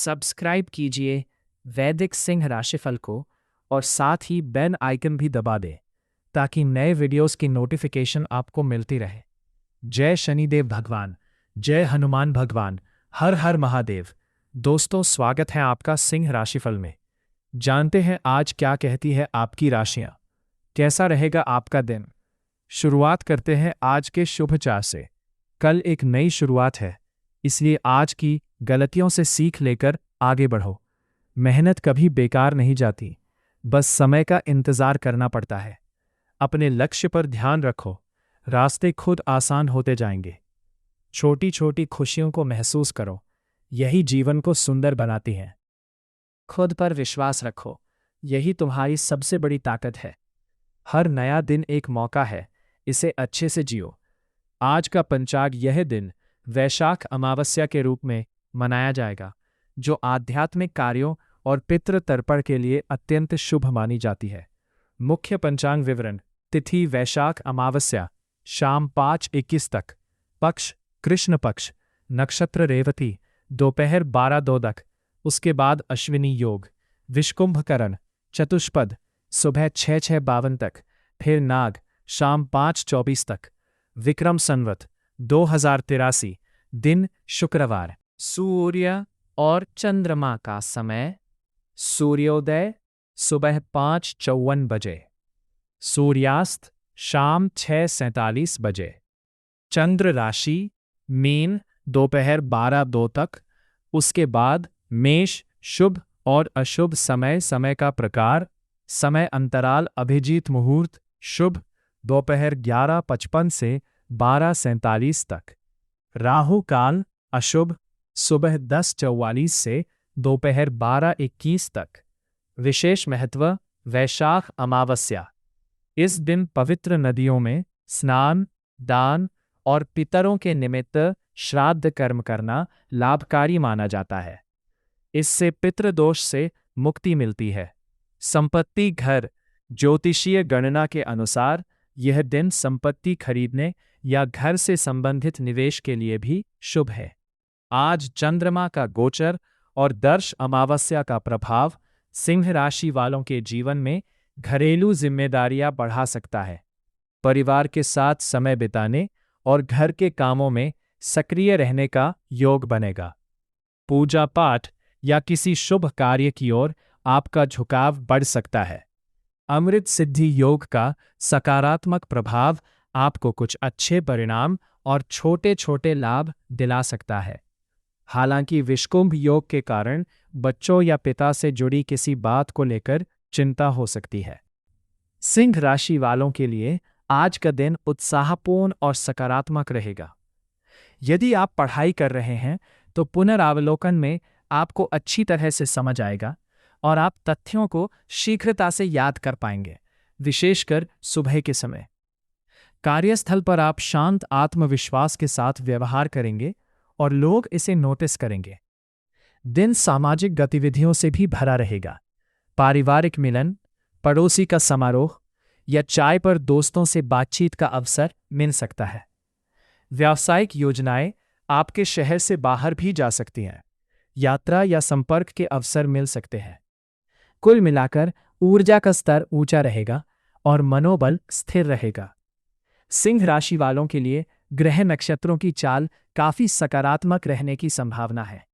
Subscribe कीजिए वैदिक सिंह राशिफल को और साथ ही बेल आइकन भी दबा दें ताकि नए वीडियोस की नोटिफिकेशन आपको मिलती रहे। जय शनिदेव भगवान, जय हनुमान भगवान, हर हर महादेव। दोस्तों, स्वागत है आपका सिंह राशिफल में। जानते हैं आज क्या कहती है आपकी राशियां, कैसा रहेगा आपका दिन। शुरुआत करते हैं आज के शुभ चार से। कल एक नई शुरुआत है, इसलिए आज की गलतियों से सीख लेकर आगे बढ़ो। मेहनत कभी बेकार नहीं जाती, बस समय का इंतजार करना पड़ता है। अपने लक्ष्य पर ध्यान रखो, रास्ते खुद आसान होते जाएंगे। छोटी छोटी खुशियों को महसूस करो, यही जीवन को सुंदर बनाती हैं। खुद पर विश्वास रखो, यही तुम्हारी सबसे बड़ी ताकत है। हर नया दिन एक मौका है, इसे अच्छे से जियो। आज का पंचांग यह दिन वैशाख अमावस्या के रूप में मनाया जाएगा, जो आध्यात्मिक कार्यों और पितृ तर्पण के लिए अत्यंत शुभ मानी जाती है। मुख्य पंचांग विवरण: तिथि वैशाख अमावस्या शाम 5:21 तक, पक्ष कृष्ण पक्ष, नक्षत्र रेवती, दोपहर 12:02 तक, उसके बाद अश्विनी योग, विषकुंभकरण, चतुष्पद, सुबह 6:52 तक, फिर नाग, शाम 5:24 तक, विक्रम संवत 2083, दिन शुक्रवार। सूर्य और चंद्रमा का समय: सूर्योदय सुबह 5:54 बजे, सूर्यास्त शाम 6:47 बजे। चंद्र राशि मीन दोपहर 12:02 तक, उसके बाद मेष। शुभ और अशुभ समय: समय का प्रकार, समय अंतराल अभिजीत मुहूर्त शुभ दोपहर 11:55 से 12:47 तक, राहु काल अशुभ सुबह 10:44 से दोपहर 12:21 तक। विशेष महत्व: वैशाख अमावस्या, इस दिन पवित्र नदियों में स्नान, दान और पितरों के निमित्त श्राद्ध कर्म करना लाभकारी माना जाता है। इससे पितृदोष से मुक्ति मिलती है। संपत्ति घर: ज्योतिषीय गणना के अनुसार यह दिन संपत्ति खरीदने या घर से संबंधित निवेश के लिए भी शुभ है। आज चंद्रमा का गोचर और दर्श अमावस्या का प्रभाव सिंह राशि वालों के जीवन में घरेलू जिम्मेदारियां बढ़ा सकता है। परिवार के साथ समय बिताने और घर के कामों में सक्रिय रहने का योग बनेगा। पूजा पाठ या किसी शुभ कार्य की ओर आपका झुकाव बढ़ सकता है। अमृत सिद्धि योग का सकारात्मक प्रभाव आपको कुछ अच्छे परिणाम और छोटे छोटे लाभ दिला सकता है। हालांकि विषकुंभ योग के कारण बच्चों या पिता से जुड़ी किसी बात को लेकर चिंता हो सकती है। सिंह राशि वालों के लिए आज का दिन उत्साहपूर्ण और सकारात्मक रहेगा। यदि आप पढ़ाई कर रहे हैं तो पुनरावलोकन में आपको अच्छी तरह से समझ आएगा और आप तथ्यों को शीघ्रता से याद कर पाएंगे, विशेषकर सुबह के समय। कार्यस्थल पर आप शांत आत्मविश्वास के साथ व्यवहार करेंगे और लोग इसे नोटिस करेंगे। दिन सामाजिक गतिविधियों से भी भरा रहेगा। पारिवारिक मिलन, पड़ोसी का समारोह या चाय पर दोस्तों से बातचीत का अवसर मिल सकता है। व्यावसायिक योजनाएं आपके शहर से बाहर भी जा सकती हैं। यात्रा या संपर्क के अवसर मिल सकते हैं। कुल मिलाकर ऊर्जा का स्तर ऊंचा रहेगा और मनोबल स्थिर रहेगा। सिंह राशि वालों के लिए ग्रह नक्षत्रों की चाल काफी सकारात्मक रहने की संभावना है।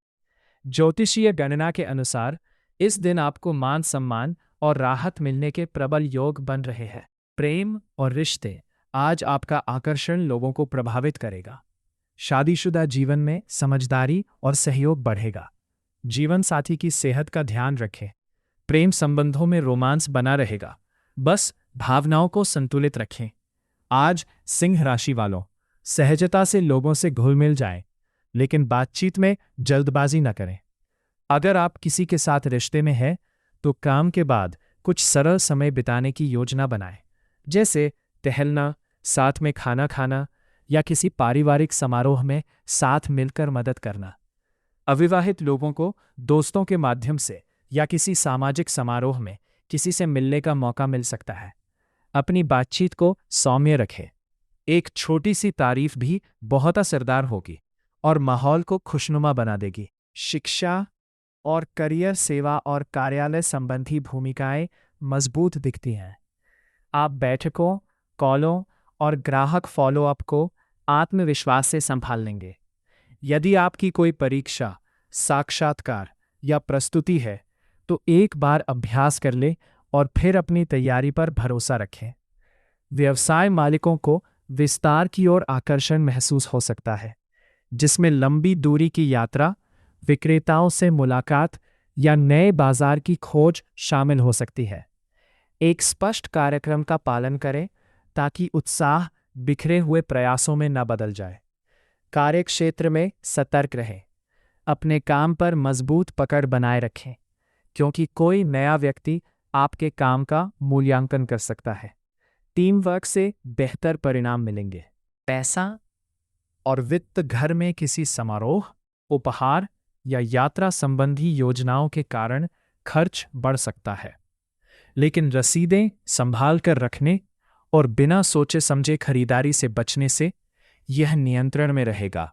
ज्योतिषीय गणना के अनुसार इस दिन आपको मान सम्मान और राहत मिलने के प्रबल योग बन रहे हैं। प्रेम और रिश्ते: आज आपका आकर्षण लोगों को प्रभावित करेगा। शादीशुदा जीवन में समझदारी और सहयोग बढ़ेगा। जीवन साथी की सेहत का ध्यान रखें। प्रेम संबंधों में रोमांस बना रहेगा, बस भावनाओं को संतुलित रखें। आज सिंह राशि वालों, सहजता से लोगों से घुल मिल जाएं, लेकिन बातचीत में जल्दबाजी न करें। अगर आप किसी के साथ रिश्ते में हैं तो काम के बाद कुछ सरल समय बिताने की योजना बनाएं, जैसे टहलना, साथ में खाना खाना या किसी पारिवारिक समारोह में साथ मिलकर मदद करना। अविवाहित लोगों को दोस्तों के माध्यम से या किसी सामाजिक समारोह में किसी से मिलने का मौका मिल सकता है। अपनी बातचीत को सौम्य रखें। एक छोटी सी तारीफ भी बहुत असरदार होगी और माहौल को खुशनुमा बना देगी। शिक्षा और करियर, सेवा और कार्यालय संबंधी भूमिकाएं मजबूत दिखती हैं। आप बैठकों, कॉलों और ग्राहक फॉलोअप को आत्मविश्वास से संभाल लेंगे। यदि आपकी कोई परीक्षा, साक्षात्कार या प्रस्तुति है तो एक बार अभ्यास कर ले और फिर अपनी तैयारी पर भरोसा रखें। व्यवसाय मालिकों को विस्तार की ओर आकर्षण महसूस हो सकता है, जिसमें लंबी दूरी की यात्रा, विक्रेताओं से मुलाकात या नए बाजार की खोज शामिल हो सकती है। एक स्पष्ट कार्यक्रम का पालन करें ताकि उत्साह बिखरे हुए प्रयासों में न बदल जाए। कार्यक्षेत्र में सतर्क रहें। अपने काम पर मजबूत पकड़ बनाए रखें, क्योंकि कोई नया व्यक्ति आपके काम का मूल्यांकन कर सकता है। टीम वर्क से बेहतर परिणाम मिलेंगे। पैसा और वित्त, घर में किसी समारोह, उपहार या यात्रा संबंधी योजनाओं के कारण खर्च बढ़ सकता है, लेकिन रसीदें संभाल कर रखने और बिना सोचे समझे खरीदारी से बचने से यह नियंत्रण में रहेगा।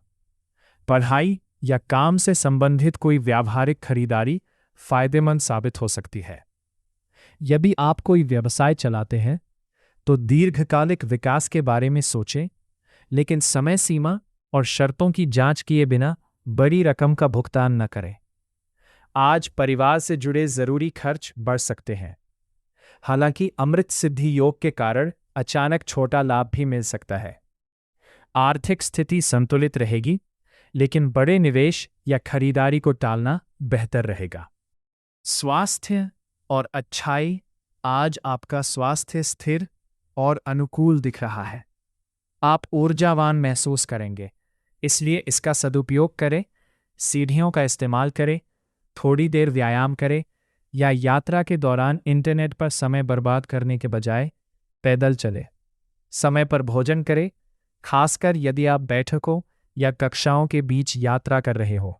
पढ़ाई या काम से संबंधित कोई व्यावहारिक खरीदारी फायदेमंद साबित हो सकती है। यदि आप कोई व्यवसाय चलाते हैं तो दीर्घकालिक विकास के बारे में सोचें, लेकिन समय सीमा और शर्तों की जांच किए बिना बड़ी रकम का भुगतान न करें। आज परिवार से जुड़े जरूरी खर्च बढ़ सकते हैं। हालांकि अमृत सिद्धि योग के कारण अचानक छोटा लाभ भी मिल सकता है। आर्थिक स्थिति संतुलित रहेगी, लेकिन बड़े निवेश या खरीदारी को टालना बेहतर रहेगा। स्वास्थ्य और अच्छाई, आज आपका स्वास्थ्य स्थिर और अनुकूल दिख रहा है। आप ऊर्जावान महसूस करेंगे, इसलिए इसका सदुपयोग करें। सीढ़ियों का इस्तेमाल करें, थोड़ी देर व्यायाम करें या यात्रा के दौरान इंटरनेट पर समय बर्बाद करने के बजाय पैदल चलें। समय पर भोजन करें, खासकर यदि आप बैठकों या कक्षाओं के बीच यात्रा कर रहे हो।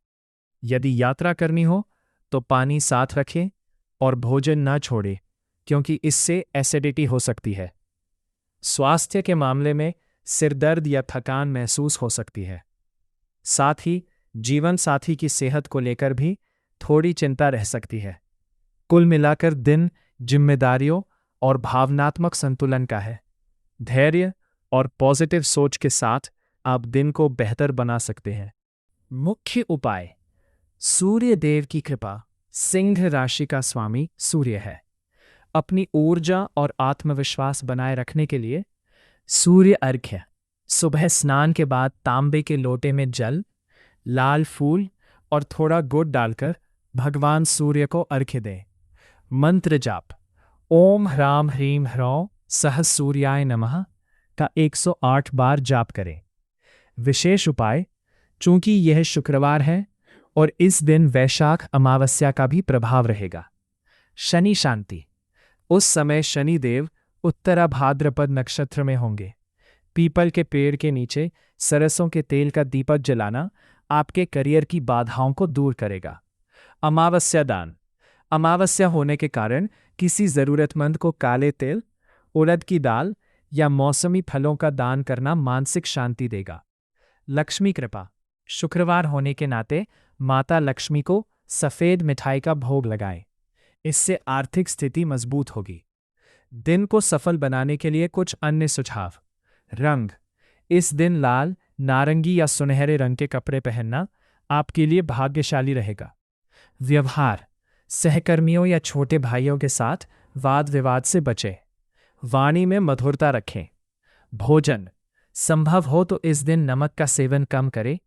यदि यात्रा करनी हो तो पानी साथ रखें और भोजन न छोड़ें, क्योंकि इससे एसिडिटी हो सकती है। स्वास्थ्य के मामले में सिरदर्द या थकान महसूस हो सकती है। साथ ही जीवन साथी की सेहत को लेकर भी थोड़ी चिंता रह सकती है। कुल मिलाकर दिन जिम्मेदारियों और भावनात्मक संतुलन का है। धैर्य और पॉजिटिव सोच के साथ आप दिन को बेहतर बना सकते हैं। मुख्य उपाय: सूर्य देव की कृपा। सिंह राशि का स्वामी सूर्य है। अपनी ऊर्जा और आत्मविश्वास बनाए रखने के लिए सूर्य अर्घ्य: सुबह स्नान के बाद तांबे के लोटे में जल, लाल फूल और थोड़ा गुड़ डालकर भगवान सूर्य को अर्घ्य दें। मंत्र जाप: ओम ह्राम ह्रीम ह्रौं सह सूर्याय नमः का 108 बार जाप करें। विशेष उपाय: चूंकि यह शुक्रवार है और इस दिन वैशाख अमावस्या का भी प्रभाव रहेगा। शनि शांति: उस समय शनि देव उत्तरा भाद्रपद नक्षत्र में होंगे। पीपल के पेड़ के नीचे सरसों के तेल का दीपक जलाना आपके करियर की बाधाओं को दूर करेगा। अमावस्या दान: अमावस्या होने के कारण किसी जरूरतमंद को काले तेल, उड़द की दाल या मौसमी फलों का दान करना मानसिक शांति देगा। लक्ष्मी कृपा: शुक्रवार होने के नाते माता लक्ष्मी को सफेद मिठाई का भोग लगाएं। इससे आर्थिक स्थिति मजबूत होगी। दिन को सफल बनाने के लिए कुछ अन्य सुझाव। रंग: इस दिन लाल, नारंगी या सुनहरे रंग के कपड़े पहनना आपके लिए भाग्यशाली रहेगा। व्यवहार: सहकर्मियों या छोटे भाइयों के साथ वाद विवाद से बचें। वाणी में मधुरता रखें। भोजन: संभव हो तो इस दिन नमक का सेवन कम करें